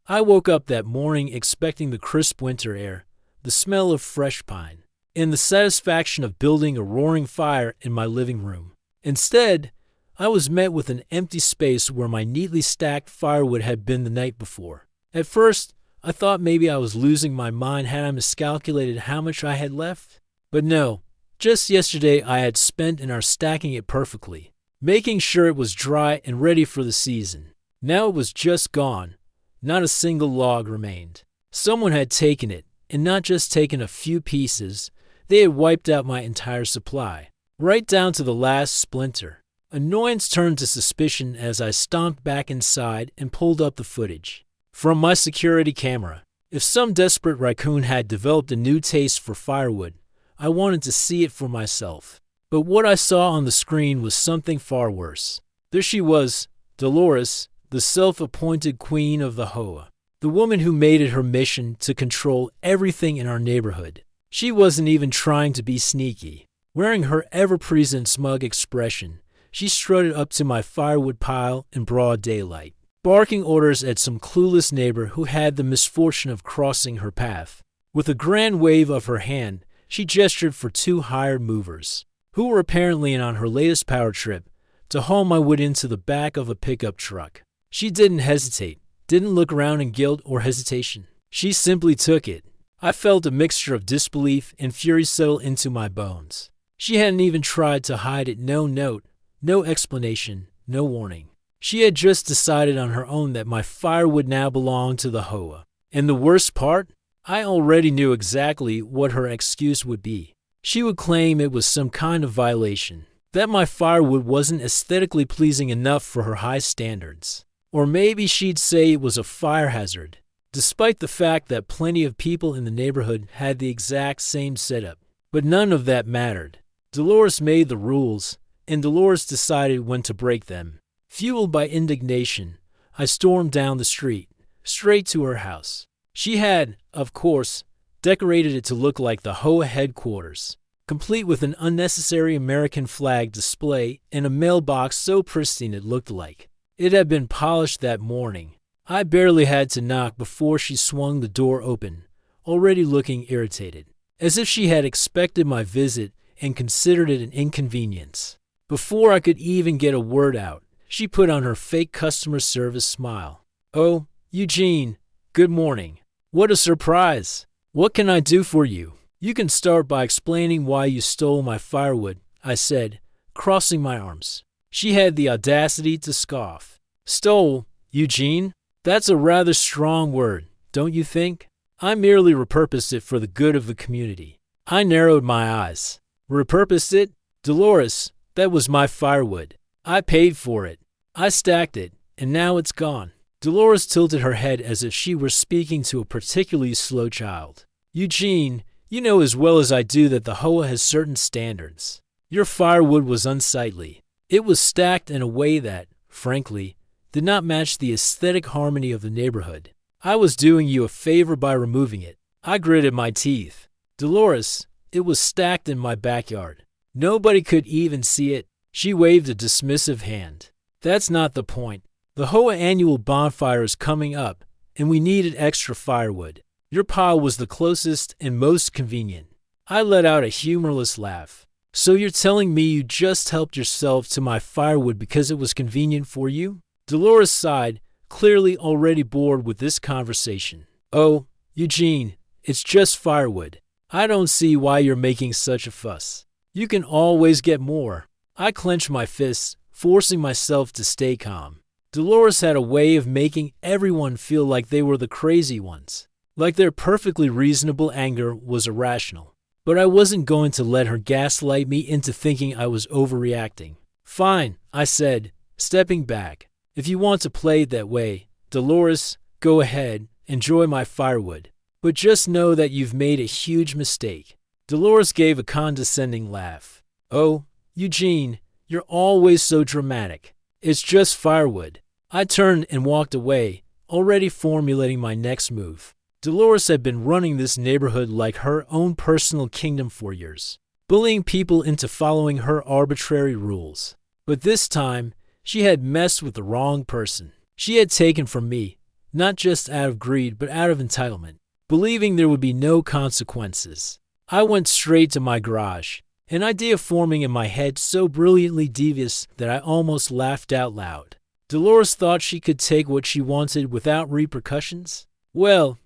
I woke up that morning expecting the crisp winter air, the smell of fresh pine, and the satisfaction of building a roaring fire in my living room. Instead, I was met with an empty space where my neatly stacked firewood had been the night before. At first, I thought maybe I was losing my mind had I miscalculated how much I had left. But no, just yesterday I had spent in our stacking it perfectly, making sure it was dry and ready for the season. Now it was just gone. Not a single log remained. Someone had taken it, and not just taken a few pieces, they had wiped out my entire supply, right down to the last splinter. Annoyance turned to suspicion as I stomped back inside and pulled up the footage from my security camera. If some desperate raccoon had developed a new taste for firewood, I wanted to see it for myself. But what I saw on the screen was something far worse. There she was, Dolores, the self-appointed queen of the Hoa, the woman who made it her mission to control everything in our neighborhood. She wasn't even trying to be sneaky. Wearing her ever-present smug expression, she strutted up to my firewood pile in broad daylight, barking orders at some clueless neighbor who had the misfortune of crossing her path. With a grand wave of her hand, she gestured for two hired movers, who were apparently on her latest power trip, to haul my wood into the back of a pickup truck. She didn't hesitate, didn't look around in guilt or hesitation. She simply took it. I felt a mixture of disbelief and fury settle into my bones. She hadn't even tried to hide it. No note, no explanation, no warning. She had just decided on her own that my firewood now belonged to the Hoa. And the worst part? I already knew exactly what her excuse would be. She would claim it was some kind of violation, that my firewood wasn't aesthetically pleasing enough for her high standards. Or maybe she'd say it was a fire hazard, despite the fact that plenty of people in the neighborhood had the exact same setup. But none of that mattered. Dolores made the rules, and Dolores decided when to break them. Fueled by indignation, I stormed down the street, straight to her house. She had, of course, decorated it to look like the Hoa headquarters, complete with an unnecessary American flag display and a mailbox so pristine it looked like it had been polished that morning. I barely had to knock before she swung the door open, already looking irritated, as if she had expected my visit and considered it an inconvenience. Before I could even get a word out, she put on her fake customer service smile. "Oh, Eugene, good morning. What a surprise. What can I do for you?" "You can start by explaining why you stole my firewood," I said, crossing my arms. She had the audacity to scoff. "Stole, Eugene? That's a rather strong word, don't you think? I merely repurposed it for the good of the community." I narrowed my eyes. "Repurposed it? Dolores, that was my firewood. I paid for it. I stacked it, and now it's gone." Dolores tilted her head as if she were speaking to a particularly slow child. "Eugene, you know as well as I do that the Hoa has certain standards. Your firewood was unsightly. It was stacked in a way that, frankly, did not match the aesthetic harmony of the neighborhood. I was doing you a favor by removing it." I gritted my teeth. "Dolores, it was stacked in my backyard. Nobody could even see it." She waved a dismissive hand. "That's not the point. The Hoa annual bonfire is coming up, and we needed extra firewood. Your pile was the closest and most convenient." I let out a humorless laugh. "So you're telling me you just helped yourself to my firewood because it was convenient for you?" Dolores sighed, clearly already bored with this conversation. "Oh, Eugene, it's just firewood. I don't see why you're making such a fuss. You can always get more." I clenched my fists, forcing myself to stay calm. Dolores had a way of making everyone feel like they were the crazy ones, like their perfectly reasonable anger was irrational. But I wasn't going to let her gaslight me into thinking I was overreacting. "Fine," I said, stepping back. "If you want to play it that way, Dolores, go ahead, enjoy my firewood. But just know that you've made a huge mistake." Dolores gave a condescending laugh. "Oh, Eugene, you're always so dramatic. It's just firewood." I turned and walked away, already formulating my next move. Dolores had been running this neighborhood like her own personal kingdom for years, bullying people into following her arbitrary rules. But this time, she had messed with the wrong person. She had taken from me, not just out of greed but out of entitlement, believing there would be no consequences. I went straight to my garage, an idea forming in my head so brilliantly devious that I almost laughed out loud. Dolores thought she could take what she wanted without repercussions? Well,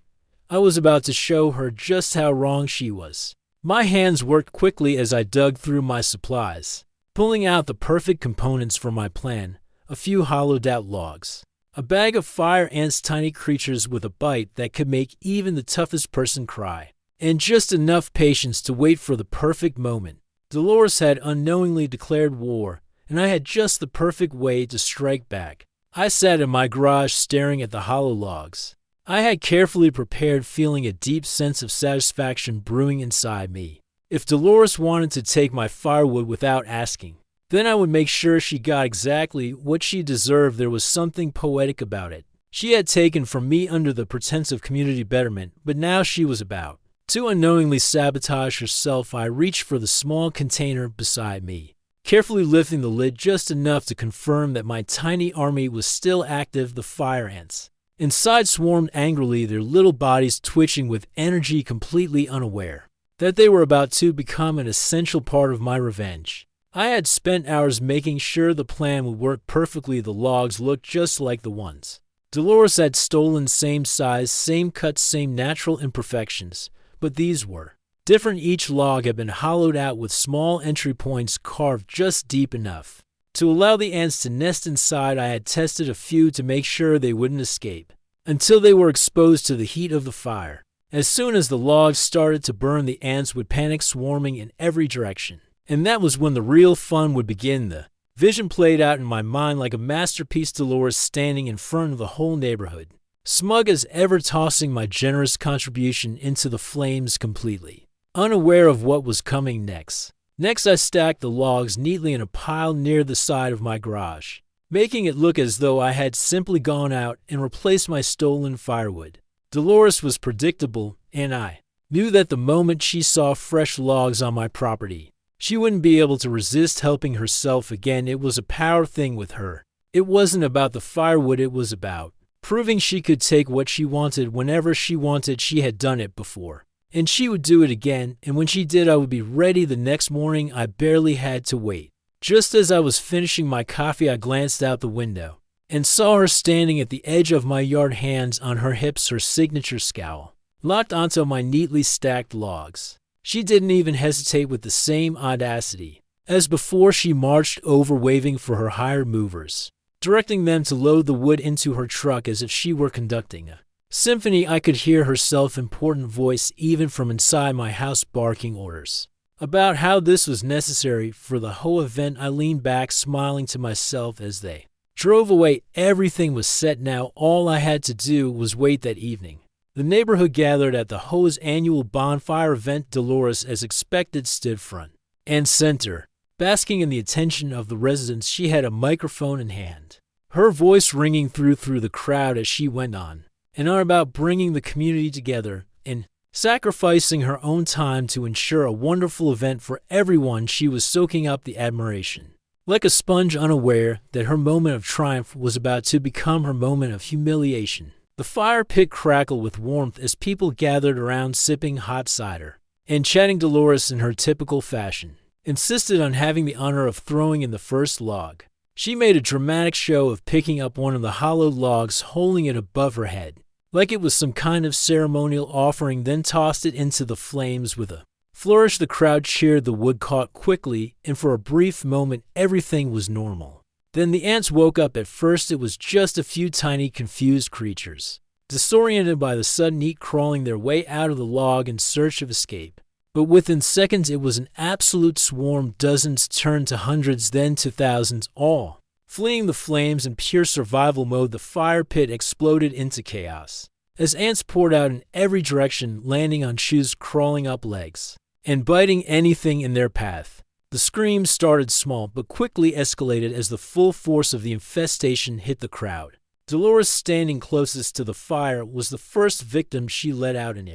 I was about to show her just how wrong she was. My hands worked quickly as I dug through my supplies, pulling out the perfect components for my plan: a few hollowed-out logs, a bag of fire ants, tiny creatures with a bite that could make even the toughest person cry, and just enough patience to wait for the perfect moment. Dolores had unknowingly declared war, and I had just the perfect way to strike back. I sat in my garage staring at the hollow logs. I had carefully prepared, feeling a deep sense of satisfaction brewing inside me. If Dolores wanted to take my firewood without asking, then I would make sure she got exactly what she deserved. There was something poetic about it. She had taken from me under the pretense of community betterment, but now she was about to unknowingly sabotage herself. I reached for the small container beside me, carefully lifting the lid just enough to confirm that my tiny army was still active. The fire ants inside swarmed angrily, their little bodies twitching with energy, completely unaware that they were about to become an essential part of my revenge. I had spent hours making sure the plan would work perfectly. The logs looked just like the ones Dolores had stolen, same size, same cut, same natural imperfections. But these were different. Each log had been hollowed out with small entry points carved just deep enough to allow the ants to nest inside. I had tested a few to make sure they wouldn't escape until they were exposed to the heat of the fire. As soon as the logs started to burn, the ants would panic, swarming in every direction. And that was when the real fun would begin. The vision played out in my mind like a masterpiece: Dolores standing in front of the whole neighborhood, smug as ever, tossing my generous contribution into the flames, completely unaware of what was coming next. Next, I stacked the logs neatly in a pile near the side of my garage, making it look as though I had simply gone out and replaced my stolen firewood. Dolores was predictable, and I knew that the moment she saw fresh logs on my property, she wouldn't be able to resist helping herself again. It was a power thing with her. It wasn't about the firewood, it was about proving she could take what she wanted whenever she wanted. She had done it before, and she would do it again, and when she did, I would be ready the next morning. I barely had to wait. Just as I was finishing my coffee, I glanced out the window and saw her standing at the edge of my yard, hands on her hips, her signature scowl locked onto my neatly stacked logs. She didn't even hesitate. With the same audacity as before, she marched over, waving for her hired movers, directing them to load the wood into her truck as if she were conducting a symphony. I could hear her self-important voice even from inside my house, barking orders about how this was necessary for the whole event. I leaned back, smiling to myself as they drove away. Everything was set now. All I had to do was wait. That evening, the neighborhood gathered at the Ho's annual bonfire event. Dolores, as expected, stood front and center, basking in the attention of the residents. She had a microphone in hand, her voice ringing through the crowd as she went on and on about bringing the community together and sacrificing her own time to ensure a wonderful event for everyone. She was soaking up the admiration like a sponge, unaware that her moment of triumph was about to become her moment of humiliation. The fire pit crackled with warmth as people gathered around, sipping hot cider and chatting. Dolores, in her typical fashion, insisted on having the honor of throwing in the first log. She made a dramatic show of picking up one of the hollowed logs, holding it above her head like it was some kind of ceremonial offering, then tossed it into the flames with a flourish. The crowd cheered. The wood caught quickly, and for a brief moment everything was normal. Then the ants woke up. At first it was just a few tiny, confused creatures, disoriented by the sudden heat, crawling their way out of the log in search of escape. But within seconds it was an absolute swarm. Dozens turned to hundreds, then to thousands, all fleeing the flames in pure survival mode. The fire pit exploded into chaos as ants poured out in every direction, landing on shoes, crawling up legs, and biting anything in their path. The screams started small but quickly escalated as the full force of the infestation hit the crowd. Dolores, standing closest to the fire, was the first victim. She let out an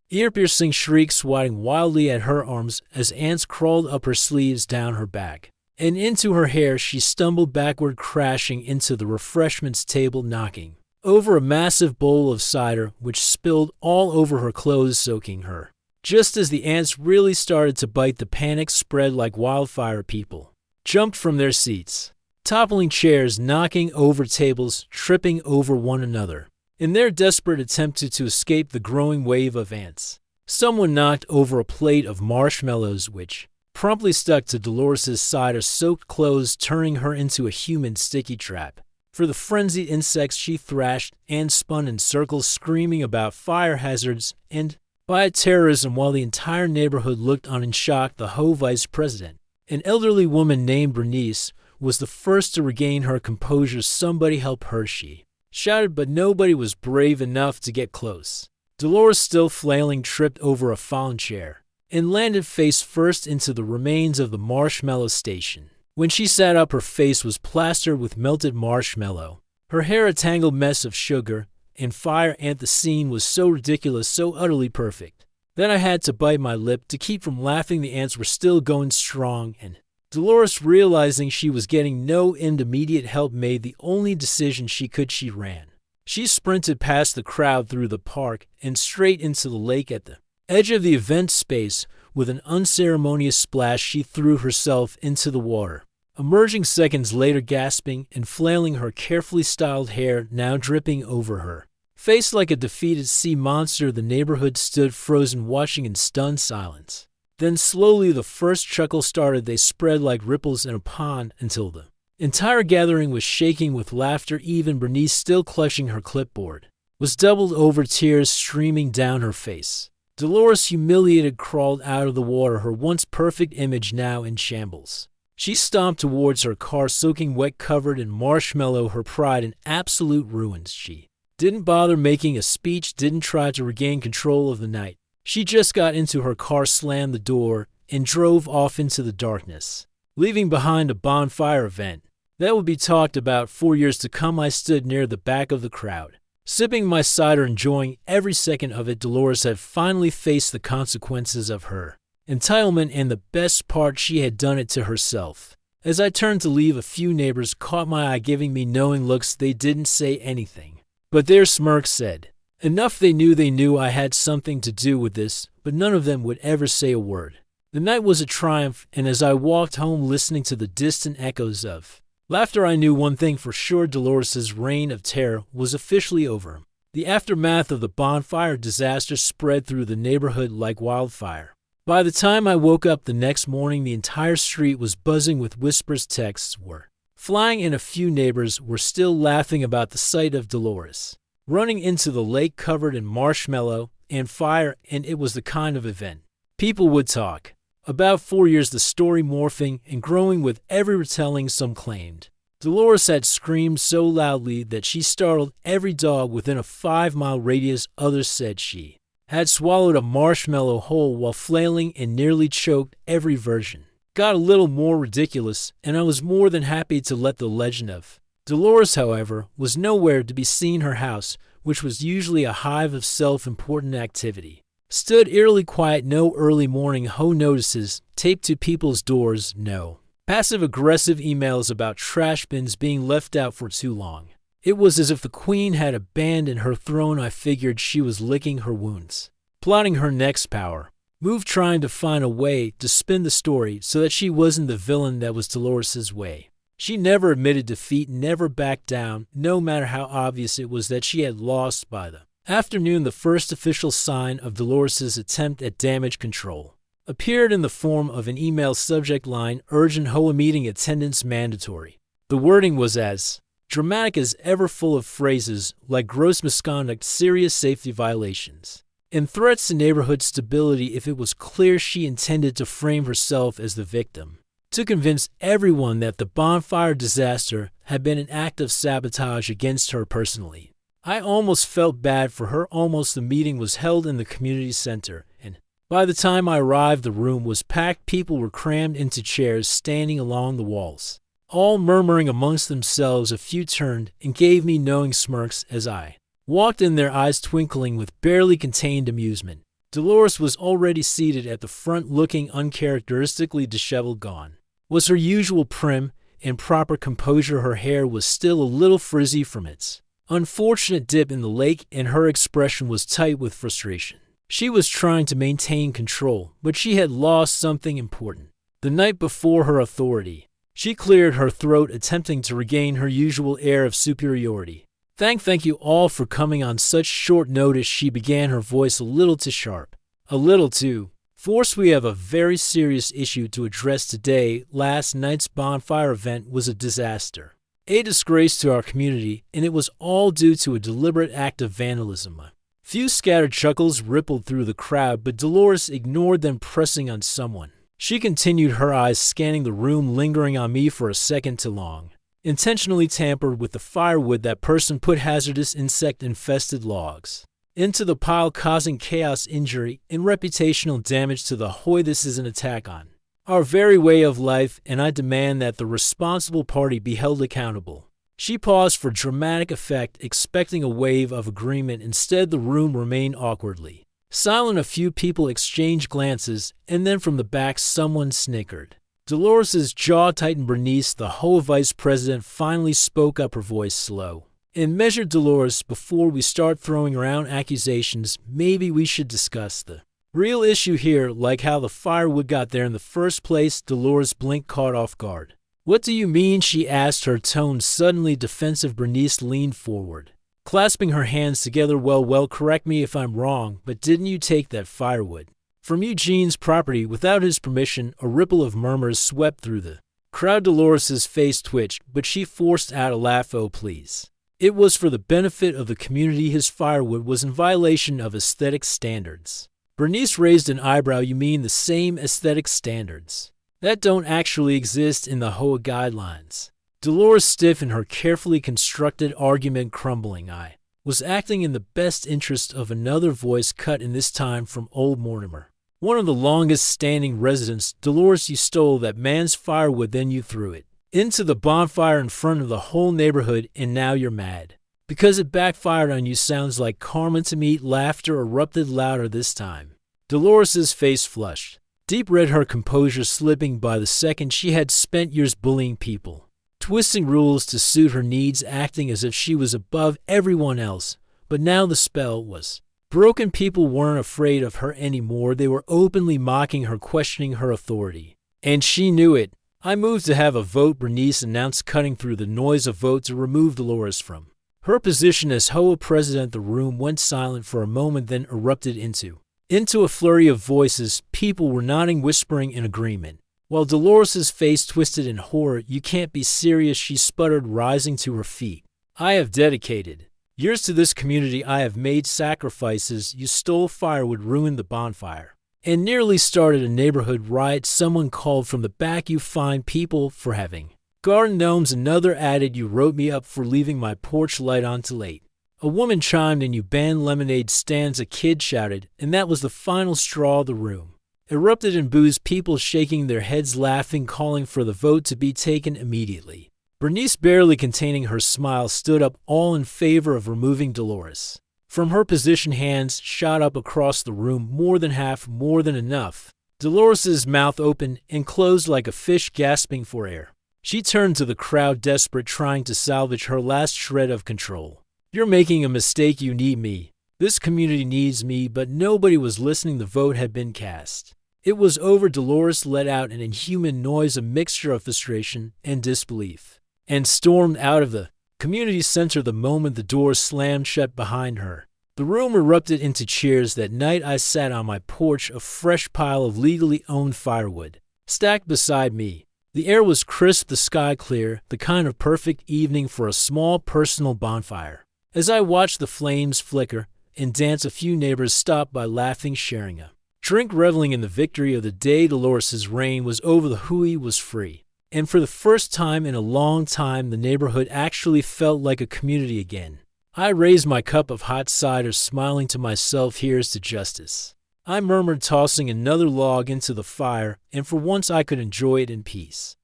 ear-piercing shriek, swatting wildly at her arms as ants crawled up her sleeves, down her back, and into her hair. She stumbled backward, crashing into the refreshments table, knocking over a massive bowl of cider which spilled all over her clothes, soaking her. Just as the ants really started to bite, the panic spread like wildfire. People jumped from their seats, toppling chairs, knocking over tables, tripping over one another. In their desperate attempt to escape the growing wave of ants, someone knocked over a plate of marshmallows which promptly stuck to Dolores' cider-soaked clothes, turning her into a human sticky trap. For the frenzied insects, she thrashed and spun in circles, screaming about fire hazards and bioterrorism, while the entire neighborhood looked on in shock. The Ho vice president, an elderly woman named Bernice, was the first to regain her composure. "Somebody help her," she shouted, but nobody was brave enough to get close. Dolores, still flailing, tripped over a fallen chair and landed face first into the remains of the marshmallow station. When she sat up, her face was plastered with melted marshmallow, her hair a tangled mess of sugar and fire, and the scene was so ridiculous, so utterly perfect, that I had to bite my lip to keep from laughing. The ants were still going strong, and Dolores, realizing she was getting no immediate help, made the only decision she could. She ran. She sprinted past the crowd, through the park, and straight into the lake. At the edge of the event space, with an unceremonious splash, she threw herself into the water, emerging seconds later gasping and flailing, her carefully styled hair now dripping over her face like a defeated sea monster. The neighborhood stood frozen, watching in stunned silence. Then slowly the first chuckle started. They spread like ripples in a pond until the entire gathering was shaking with laughter. Even Bernice, still clutching her clipboard, was doubled over, tears streaming down her face. Dolores, humiliated, crawled out of the water, her once perfect image now in shambles. She stomped towards her car, soaking wet, covered in marshmallow, her pride in absolute ruins. She didn't bother making a speech, didn't try to regain control of the night. She just got into her car, slammed the door, and drove off into the darkness, leaving behind a bonfire event that would be talked about for years to come. I stood near the back of the crowd, sipping my cider, enjoying every second of it. Dolores had finally faced the consequences of her entitlement, and the best part, she had done it to herself. As I turned to leave, a few neighbors caught my eye, giving me knowing looks. They didn't say anything, but their smirks said enough. They knew I had something to do with this, but none of them would ever say a word. The night was a triumph, and as I walked home listening to the distant echoes of laughter, I knew one thing for sure: Dolores' reign of terror was officially over. The aftermath of the bonfire disaster spread through the neighborhood like wildfire. By the time I woke up the next morning, the entire street was buzzing with whispers. Texts were flying, and a few neighbors were still laughing about the sight of Dolores running into the lake covered in marshmallow and fire, and it was the kind of event people would talk about for years, the story morphing and growing with every retelling. Some claimed Dolores had screamed so loudly that she startled every dog within a 5-mile radius. Others said she had swallowed a marshmallow whole while flailing and nearly choked. Every version got a little more ridiculous, and I was more than happy to let the legend of Dolores, however, was nowhere to be seen. Her house, which was usually a hive of self-important activity, stood eerily quiet. No early morning Ho notices taped to people's doors, no passive-aggressive emails about trash bins being left out for too long. It was as if the queen had abandoned her throne. I figured she was licking her wounds, plotting her next power move, trying to find a way to spin the story so that she wasn't the villain that was Dolores' way. She never admitted defeat, never backed down, no matter how obvious it was that she had lost. By the afternoon, the first official sign of Dolores' attempt at damage control appeared in the form of an email subject line: urgent Hoa meeting attendance mandatory. The wording was as dramatic as ever, full of phrases like gross misconduct, serious safety violations, and threats to neighborhood stability if it was clear she intended to frame herself as the victim, to convince everyone that the bonfire disaster had been an act of sabotage against her personally. I almost felt bad for her. Almost. The meeting was held in the community center, and by the time I arrived, the room was packed. People were crammed into chairs, standing along the walls, all murmuring amongst themselves. A few turned and gave me knowing smirks as I walked in, their eyes twinkling with barely contained amusement. Dolores was already seated at the front, looking uncharacteristically disheveled. Gone was her usual prim and proper composure. Her hair was still a little frizzy from its unfortunate dip in the lake, and her expression was tight with frustration. She was trying to maintain control, but she had lost something important. The night before her authority, she cleared her throat, attempting to regain her usual air of superiority. Thank you all for coming on such short notice, she began, her voice a little too sharp. A little too forced. We have a very serious issue to address today. Last night's bonfire event was a disaster. A disgrace to our community, and it was all due to a deliberate act of vandalism. A few scattered chuckles rippled through the crowd, but Dolores ignored them, pressing on someone. She continued, her eyes scanning the room, lingering on me for a second too long. Intentionally tampered with the firewood. That person put hazardous insect-infested logs into the pile, causing chaos, injury, and reputational damage to the Hoy. This is an attack on our very way of life, and I demand that the responsible party be held accountable. She paused for dramatic effect, expecting a wave of agreement. Instead, the room remained awkwardly silent. A few people exchanged glances, and then from the back someone snickered. Dolores's jaw tightened. Bernice, the Hoa vice president, finally spoke up, her voice slow and measured. Dolores, before we start throwing around accusations, maybe we should discuss the real issue here, like how the firewood got there in the first place. Dolores blinked, caught off guard. What do you mean? She asked, her tone suddenly defensive. Bernice leaned forward, clasping her hands together. Well, correct me if I'm wrong, but didn't you take that firewood from Eugene's property without his permission? A ripple of murmurs swept through the crowd. Dolores's face twitched, but she forced out a laugh. Oh, please. It was for the benefit of the community. His firewood was in violation of aesthetic standards. Bernice raised an eyebrow. You mean the same aesthetic standards that don't actually exist in the Hoa guidelines? Dolores stiffened, her carefully constructed argument crumbling. I was acting in the best interest of another voice cut in, this time from old Mortimer, one of the longest-standing residents. Dolores, you stole that man's firewood, then you threw it into the bonfire in front of the whole neighborhood, and now you're mad because it backfired on you. Sounds like karma to me. Laughter erupted louder this time. Dolores's face flushed deep red, her composure slipping by the second. She had spent years bullying people, twisting rules to suit her needs, acting as if she was above everyone else. But now the spell was broken. People weren't afraid of her anymore. They were openly mocking her, questioning her authority. And she knew it. I moved to have a vote, Bernice announced, cutting through the noise. A vote to remove Dolores from her position as Hoa president. The room went silent for a moment, then erupted into a flurry of voices. People were nodding, whispering in agreement, while Dolores's face twisted in horror. You can't be serious, she sputtered, rising to her feet. I have dedicated years to this community. I have made sacrifices. You stole firewood, ruined the bonfire, and nearly started a neighborhood riot. Someone called from the back. You fine people for having garden gnomes. Another added, you wrote me up for leaving my porch light on too late. A woman chimed in, you banned lemonade stands. A kid shouted, and that was the final straw. The room erupted in boos, people shaking their heads, laughing, calling for the vote to be taken immediately. Bernice, barely containing her smile, stood up, all in favor of removing Dolores from her position. Hands shot up across the room. More than half, more than enough. Dolores's mouth opened and closed like a fish gasping for air. She turned to the crowd, desperate, trying to salvage her last shred of control. You're making a mistake. You need me. This community needs me. But nobody was listening. The vote had been cast. It was over. Dolores let out an inhuman noise, a mixture of frustration and disbelief, and stormed out of the community center the moment the door slammed shut behind her. The room erupted into cheers. That night I sat on my porch, a fresh pile of legally owned firewood stacked beside me. The air was crisp, the sky clear, the kind of perfect evening for a small personal bonfire. As I watched the flames flicker and dance, a few neighbors stopped by, laughing, sharing a drink, reveling in the victory of the day. Dolores's reign was over. The Hui was free. And for the first time in a long time, the neighborhood actually felt like a community again. I raised my cup of hot cider, smiling to myself, here's to justice. I murmured, tossing another log into the fire, and for once I could enjoy it in peace.